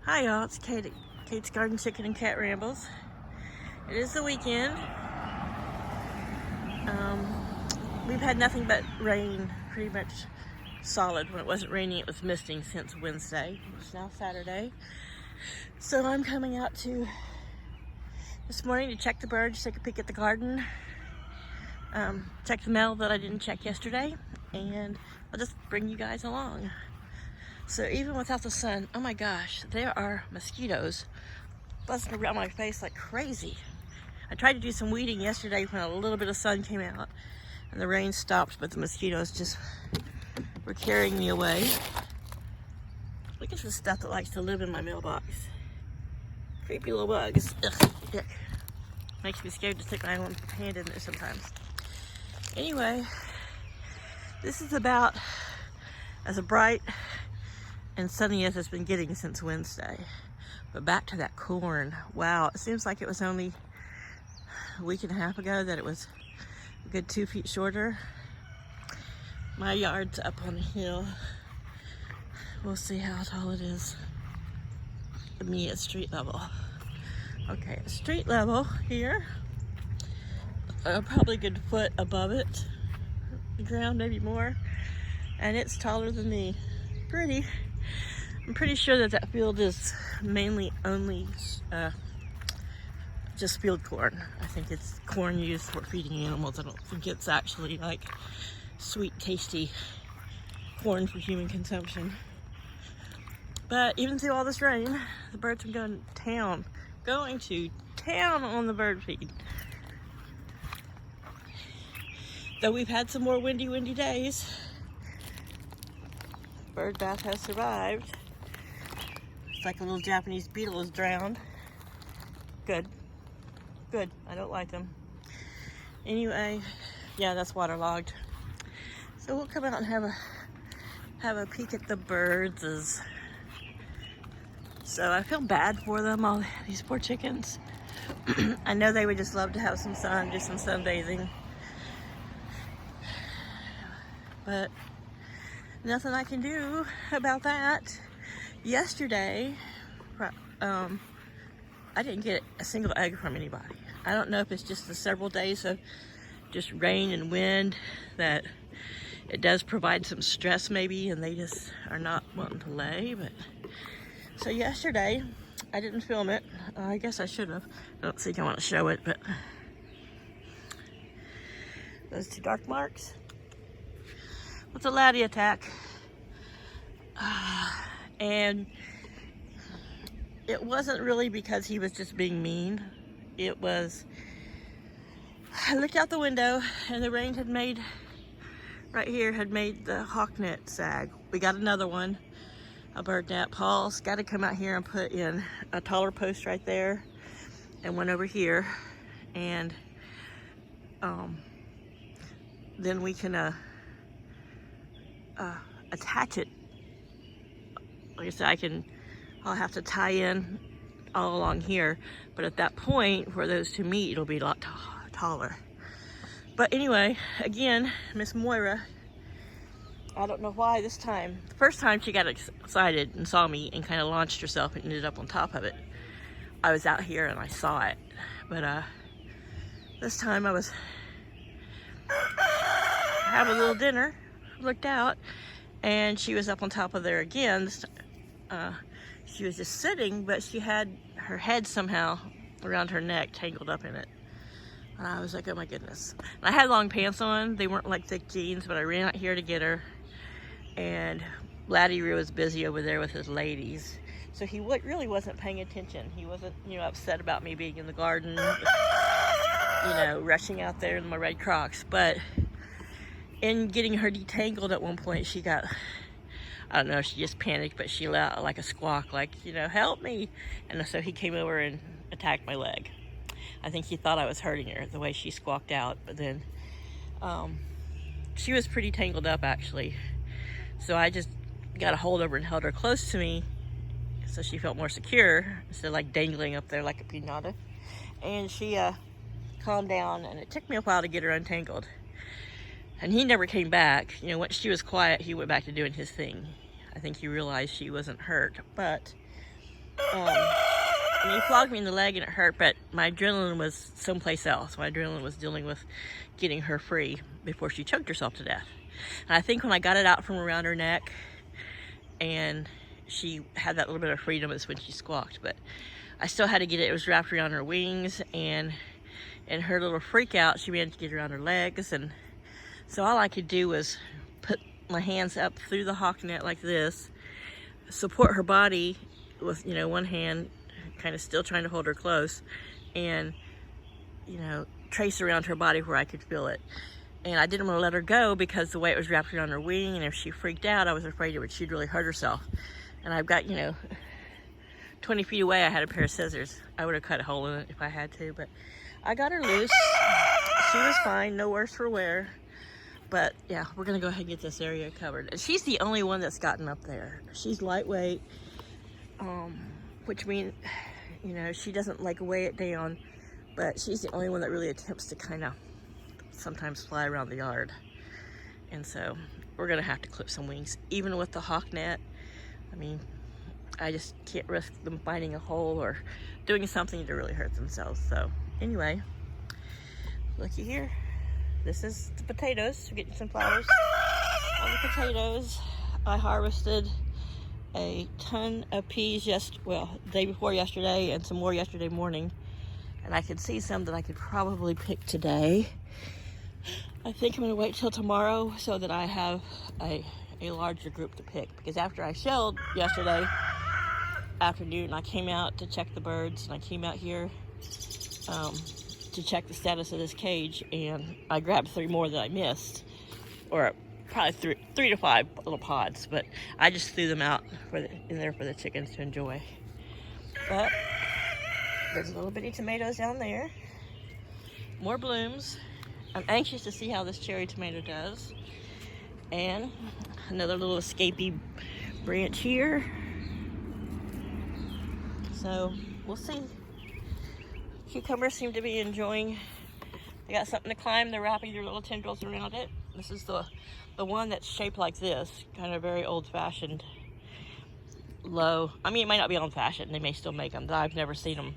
Hi y'all, it's Kate at Kate's Garden Chicken and Cat Rambles. It is the weekend. We've had nothing but rain, pretty much solid. When it wasn't raining, it was misting since Wednesday. It's now Saturday. So I'm coming out this morning to check the birds, take a peek at the garden, check the mail that I didn't check yesterday, and I'll just bring you guys along. So even without the sun, oh my gosh, there are mosquitoes buzzing around my face like crazy. I tried to do some weeding yesterday when a little bit of sun came out and the rain stopped, but the mosquitoes just were carrying me away. Look at this stuff that likes to live in my mailbox. Creepy little bugs. Ugh, yuck. Makes me scared to stick my own hand in there sometimes. Anyway, this is about as bright and sunny as it's been getting since Wednesday. But back to that corn. Wow, it seems like it was only a week and a half ago that it was a good 2 feet shorter. My yard's up on a hill. We'll see how tall it is. Me at street level. Okay, at street level here, probably a good foot above it, the ground, maybe more, and it's taller than me. I'm pretty sure that field is mainly only just field corn. I think it's corn used for feeding animals. I don't think it's actually like sweet, tasty corn for human consumption. But even through all this rain, the birds have going to town on the bird feed. Though we've had some more windy days, bird bath has survived. It's like a little Japanese beetle is drowned. Good. I don't like them. Anyway, yeah, that's waterlogged. So we'll come out and have a peek at the birds. So I feel bad for them, all these poor chickens. I know they would just love to have some sun, do some sunbathing. But nothing I can do about that. Yesterday, I didn't get a single egg from anybody. I don't know if it's just the several days of just rain and wind that it does provide some stress maybe, and they just are not wanting to lay. But so yesterday, I didn't film it. I guess I should have. I don't think I want to show it, but those two dark marks. What's a laddie attack? And it wasn't really because he was just being mean. It was, I looked out the window and the rain had made the hawk net sag. We got another one, a bird nap. Paul's got to come out here and put in a taller post right there and one over here. And then we can attach it. Like I said, I'll have to tie in all along here, but at that point where those two meet, it'll be a lot taller. But anyway, again, Miss Moira, I don't know why this time. The first time she got excited and saw me and kind of launched herself and ended up on top of it. I was out here and I saw it, but this time I was having a little dinner, looked out, and she was up on top of there again. She was just sitting, but she had her head somehow around her neck tangled up in it. And I was like, oh my goodness. And I had long pants on. They weren't like thick jeans, but I ran out here to get her. And Laddie was busy over there with his ladies. So he really wasn't paying attention. He wasn't, upset about me being in the garden, rushing out there in my red Crocs. But in getting her detangled at one point, she got, I don't know if she just panicked, but she let out like a squawk, like, help me. And so he came over and attacked my leg. I think he thought I was hurting her, the way she squawked out. But then she was pretty tangled up, actually. So I just got a hold of her and held her close to me so she felt more secure, instead of like dangling up there like a pinata. And she calmed down, and it took me a while to get her untangled. And he never came back. Once she was quiet, he went back to doing his thing. I think he realized she wasn't hurt, but I mean, he flogged me in the leg and it hurt, but my adrenaline was someplace else. My adrenaline was dealing with getting her free before she choked herself to death. And I think when I got it out from around her neck and she had that little bit of freedom, is when she squawked. But I still had to get it. It was wrapped around her wings, and in her little freak out, she managed to get around her legs. And so all I could do was put my hands up through the hawk net like this, support her body with, you know, one hand, kind of still trying to hold her close, and, you know, trace around her body where I could feel it. And I didn't want to let her go because the way it was wrapped around her wing, and if she freaked out, I was afraid she'd really hurt herself. And I've got, you know, 20 feet away, I had a pair of scissors. I would have cut a hole in it if I had to, but I got her loose. She was fine, no worse for wear. But yeah, we're gonna go ahead and get this area covered. And she's the only one that's gotten up there. She's lightweight, which means, you know, she doesn't like weigh it down, but she's the only one that really attempts to kind of sometimes fly around the yard. And so we're gonna have to clip some wings, even with the hawk net. I mean, I just can't risk them finding a hole or doing something to really hurt themselves. So anyway, looky here. This is the potatoes. We're getting some flowers on the potatoes. I harvested a ton of peas the day before yesterday, and some more yesterday morning. And I could see some that I could probably pick today. I think I'm gonna wait till tomorrow so that I have a larger group to pick, because after I shelled yesterday afternoon, I came out to check the birds, and I came out here to check the status of this cage, and I grabbed 3 more that I missed, or probably 3 to 5 little pods, but I just threw them out in there for the chickens to enjoy. But there's little bitty tomatoes down there, more blooms. I'm anxious to see how this cherry tomato does. And another little escapee branch here. So we'll see. Cucumbers seem to be enjoying. They got something to climb. They're wrapping their little tendrils around it. This is the one that's shaped like this, kind of very old-fashioned, low. I mean, it might not be old-fashioned. They may still make them. I've never seen them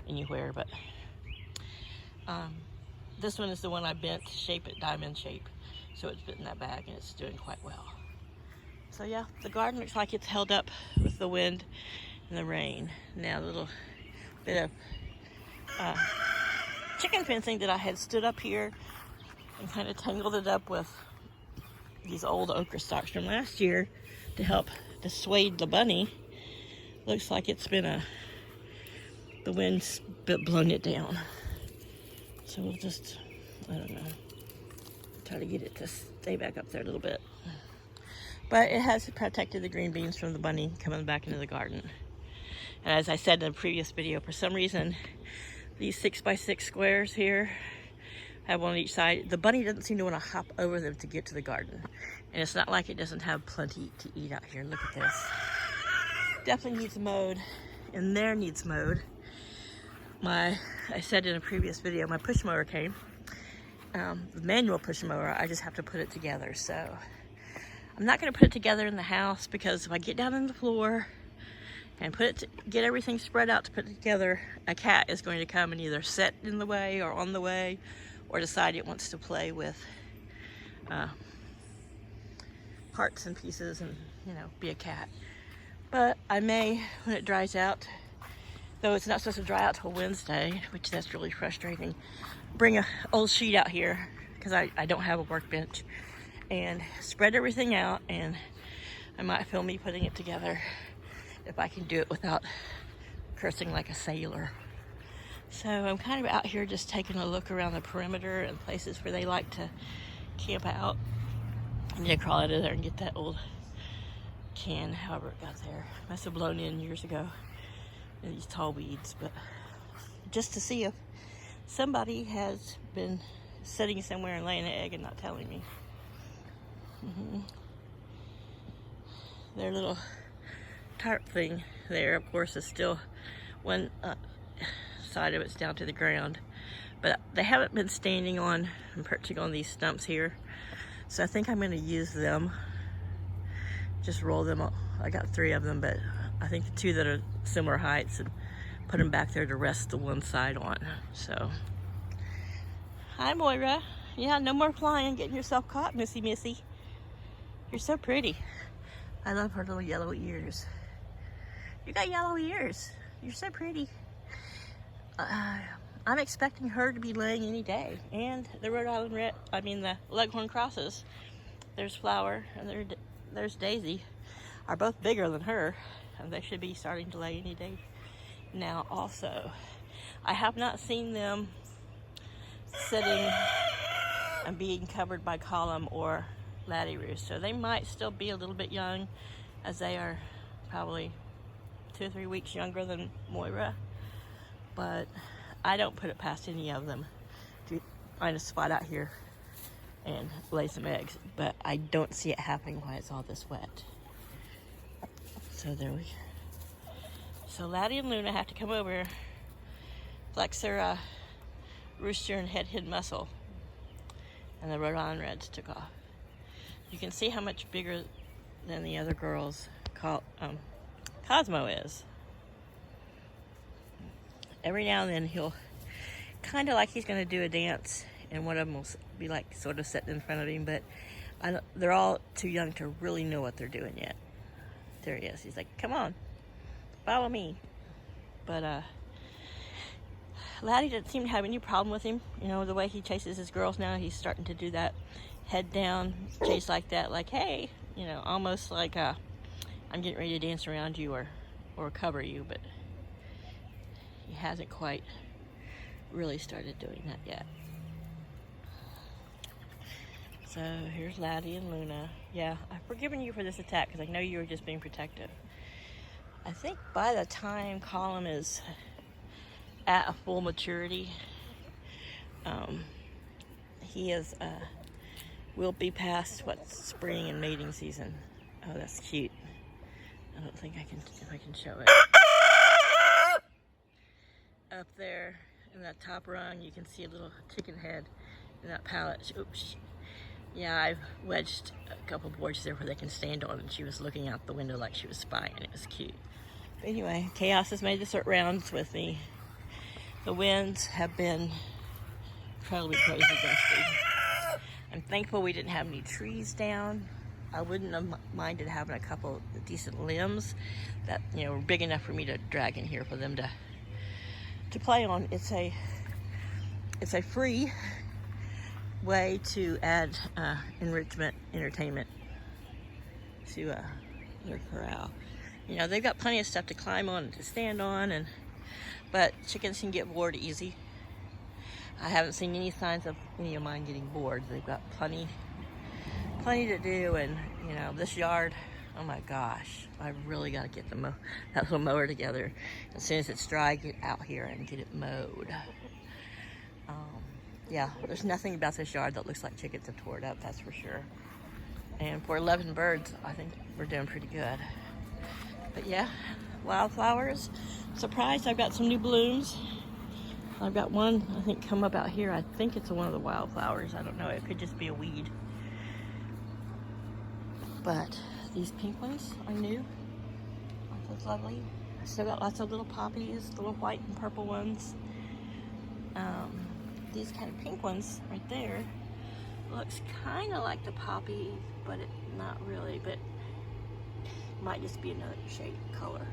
anywhere, but this one is the one I bent to shape it diamond shape. So it's fit in that bag, and it's doing quite well. So yeah, the garden looks like it's held up with the wind and the rain. Now a little bit of chicken fencing that I had stood up here and kind of tangled it up with these old okra stalks from last year to help dissuade the bunny. Looks like it's been the wind's blown it down. So we'll just, I don't know, try to get it to stay back up there a little bit. But it has protected the green beans from the bunny coming back into the garden. And as I said in the previous video, for some reason, these 6x6 squares here have one on each side. The bunny doesn't seem to want to hop over them to get to the garden. And it's not like it doesn't have plenty to eat out here. Look at this. Definitely needs mowed, and there needs mowed. I said in a previous video, my push mower came. The manual push mower, I just have to put it together. So I'm not going to put it together in the house, because if I get down on the floor and get everything spread out to put it together, a cat is going to come and either sit in the way or on the way, or decide it wants to play with parts and pieces and, you know, be a cat. But I may, when it dries out, though it's not supposed to dry out till Wednesday, which that's really frustrating, bring an old sheet out here, because I don't have a workbench, and spread everything out, and I might film me putting it together if I can do it without cursing like a sailor. So I'm kind of out here just taking a look around the perimeter and places where they like to camp out. I need to crawl out of there and get that old can, however it got there. Must have blown in years ago. And these tall weeds, but just to see if somebody has been sitting somewhere and laying an egg and not telling me. Their little tarp thing there, of course, is still one side of it's down to the ground, but they haven't been standing on and perching on these stumps here, so I think I'm going to use them, just roll them up. I got 3 of them, but I think the two that are similar heights, and put them back there to rest the one side on. So, hi Moira. Yeah, no more flying, getting yourself caught, Missy Missy. You're so pretty. I love her little yellow ears. You got yellow ears. You're so pretty. I'm expecting her to be laying any day. And the Rhode Island the Leghorn crosses. There's Flower and there's Daisy. Are both bigger than her, and they should be starting to lay any day now also. I have not seen them sitting and being covered by column or laddie roost, so they might still be a little bit young, as they are probably 2 or 3 weeks younger than Moira. But I don't put it past any of them to find a spot out here and lay some eggs, but I don't see it happening while it's all this wet. So there we go. So Laddie and Luna have to come over, flex their rooster and head muscle, and the Rhode Island Reds took off. You can see how much bigger than the other girls Cosmo is. Every now and then he'll kind of like he's going to do a dance, and one of them will be like sort of sitting in front of him, but they're all too young to really know what they're doing yet. There he is. He's like, come on, follow me. But Laddie doesn't seem to have any problem with him. You know, the way he chases his girls now, he's starting to do that head down chase like that, like, hey, you know, almost like I'm getting ready to dance around you or cover you, but he hasn't quite really started doing that yet. So here's Laddie and Luna. Yeah, I've forgiven you for this attack because I know you were just being protective. I think by the time Column is at a full maturity, he will be past spring and mating season. Oh, that's cute. I don't think if I can show it. Up there in that top rung, you can see a little chicken head in that pallet. Oops. Yeah, I've wedged a couple boards there where they can stand on, and she was looking out the window like she was spying, and it was cute. But anyway, Chaos has made the rounds with me. The winds have been incredibly crazy gusty. I'm thankful we didn't have any trees down. I wouldn't have minded having a couple of decent limbs that, you know, were big enough for me to drag in here for them to play on. It's a free way to add entertainment to their corral. You know, they've got plenty of stuff to climb on and to stand on, but chickens can get bored easy. I haven't seen any signs of any of mine getting bored. They've got plenty to do, and you know, this yard, oh my gosh, I really got to get that little mower together. As soon as it's dry, get out here and get it mowed. Yeah, there's nothing about this yard that looks like chickens have tore it up, that's for sure. And for 11 birds, I think we're doing pretty good. But yeah, wildflowers. Surprised, I've got some new blooms. I've got one, I think, come up out here. I think it's one of the wildflowers. I don't know, it could just be a weed. But these pink ones are new. Aren't those lovely? I still got lots of little poppies, little white and purple ones. These kind of pink ones right there looks kind of like the poppy, but not really, but might just be another shade of color.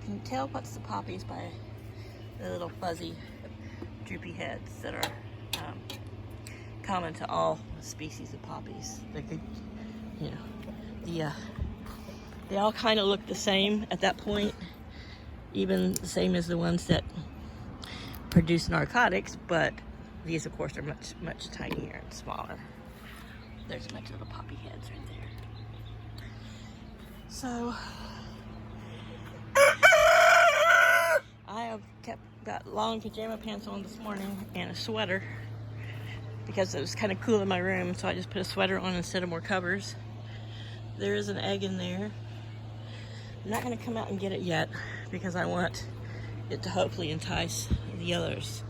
Can you tell what's the poppies by the little fuzzy droopy heads that are common to all species of poppies? They could, you know, they all kind of look the same at that point, even the same as the ones that produce narcotics, but these of course are much tinier and smaller. There's a bunch of little poppy heads right there. So I have got long pajama pants on this morning and a sweater because it was kind of cool in my room, so I just put a sweater on instead of more covers. There is an egg in there. I'm not going to come out and get it yet because I want it to hopefully entice the others.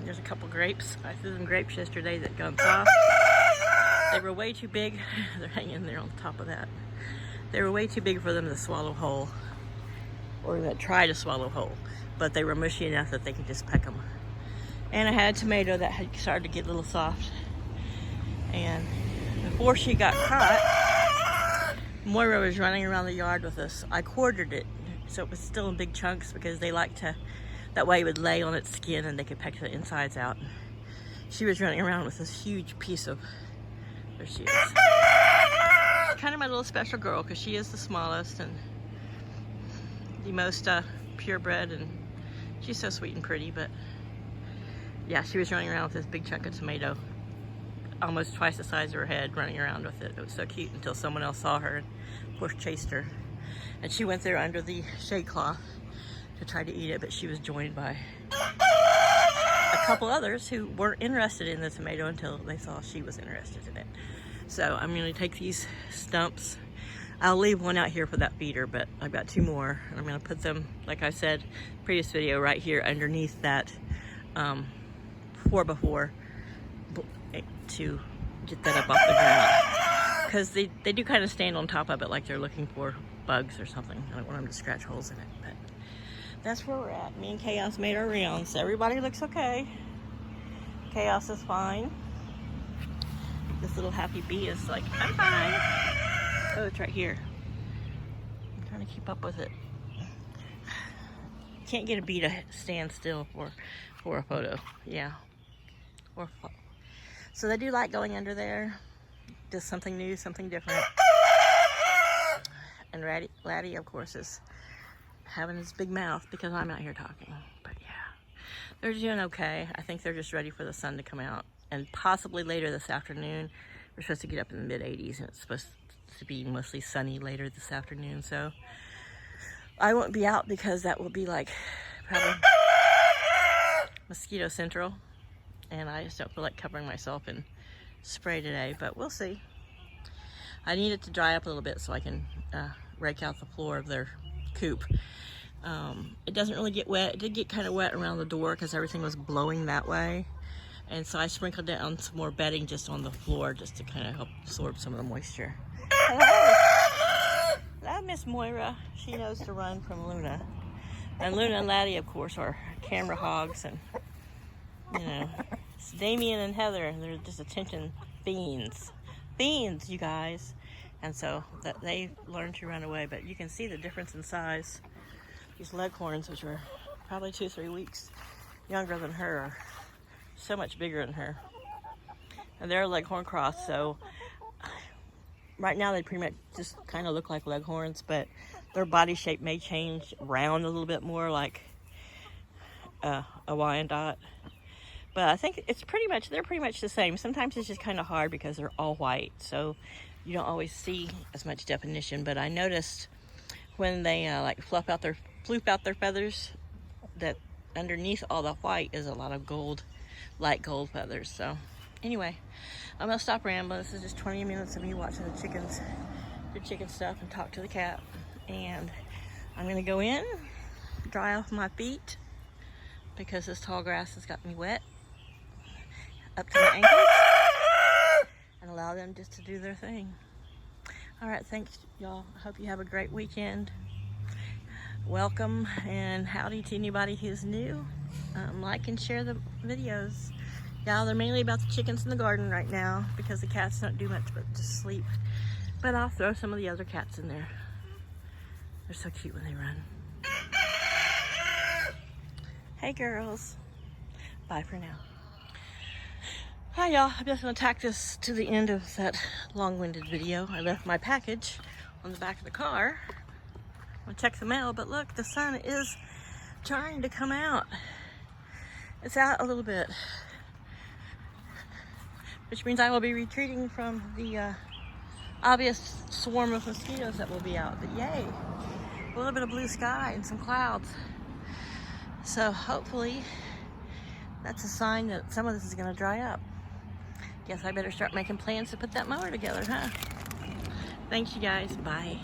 There's a couple grapes. I threw them grapes yesterday that got soft. They were way too big. They're hanging there on top of that. They were way too big for them to swallow whole, or even try to swallow whole, but they were mushy enough that they could just peck them. And I had a tomato that had started to get a little soft. And before she got caught, Moira was running around the yard with us. I quartered it so it was still in big chunks because they like to, that way it would lay on its skin and they could peck the insides out. She was running around with this huge piece of, there she is. Kind of my little special girl because she is the smallest and the most purebred, and she's so sweet and pretty. But yeah, she was running around with this big chunk of tomato, almost twice the size of her head, running around with it. It was so cute until someone else saw her and of course chased her. And she went there under the shade cloth to try to eat it, but she was joined by a couple others who weren't interested in the tomato until they saw she was interested in it. So I'm gonna take these stumps. I'll leave one out here for that feeder, but I've got 2 more. And I'm gonna put them, like I said, previous video, right here underneath that 4x4 to get that up off the ground. Because they do kind of stand on top of it like they're looking for bugs or something. I don't want them to scratch holes in it, but that's where we're at. Me and Chaos made our rounds. Everybody looks okay. Chaos is fine. This little happy bee is like, I'm fine. Oh, it's right here. I'm trying to keep up with it. Can't get a bee to stand still for a photo. Yeah. So they do like going under there. Just something new, something different. And Laddie, of course, is having his big mouth because I'm out here talking. But yeah, they're doing okay. I think they're just ready for the sun to come out. And possibly later this afternoon. We're supposed to get up in the mid-80s, and it's supposed to be mostly sunny later this afternoon. So I won't be out because that will be like probably mosquito central. And I just don't feel like covering myself in spray today, but we'll see. I need it to dry up a little bit so I can rake out the floor of their coop. It doesn't really get wet. It did get kind of wet around the door because everything was blowing that way. And so I sprinkled down some more bedding just on the floor just to kind of help absorb some of the moisture. Hello, Miss Moira. She knows to run from Luna. And Luna and Laddie, of course, are camera hogs, and you know, it's Damien and Heather. They're just attention fiends. Fiends, you guys. And so that they learned to run away, but you can see the difference in size. These leghorns, which are probably 2 or 3 weeks younger than her, are so much bigger than her. And they're a leghorn cross, so right now they pretty much just kind of look like leghorns, but their body shape may change round a little bit more like a Wyandotte. But I think it's pretty much, they're pretty much the same. Sometimes it's just kind of hard because they're all white, so you don't always see as much definition. But I noticed when they like floop out their feathers, that underneath all the white is a lot of gold, light gold feathers. So anyway, I'm gonna stop rambling. This is just 20 minutes of me watching the chickens do chicken stuff and talk to the cat. And I'm gonna go in, dry off my feet because this tall grass has got me wet up to my ankles, and allow them just to do their thing. All right, thanks y'all. I hope you have a great weekend. Welcome and howdy to anybody who's new. Like and share the videos. Yeah, they're mainly about the chickens in the garden right now because the cats don't do much but just sleep. But I'll throw some of the other cats in there. They're so cute when they run. Hey girls. Bye for now. Hi y'all, I'm just gonna tack this to the end of that long-winded video. I left my package on the back of the car. I'm gonna check the mail, but look, the sun is trying to come out. It's out a little bit, which means I will be retreating from the obvious swarm of mosquitoes that will be out. But yay, a little bit of blue sky and some clouds. So hopefully that's a sign that some of this is gonna dry up. Guess I better start making plans to put that mower together, huh? Thanks you guys, bye.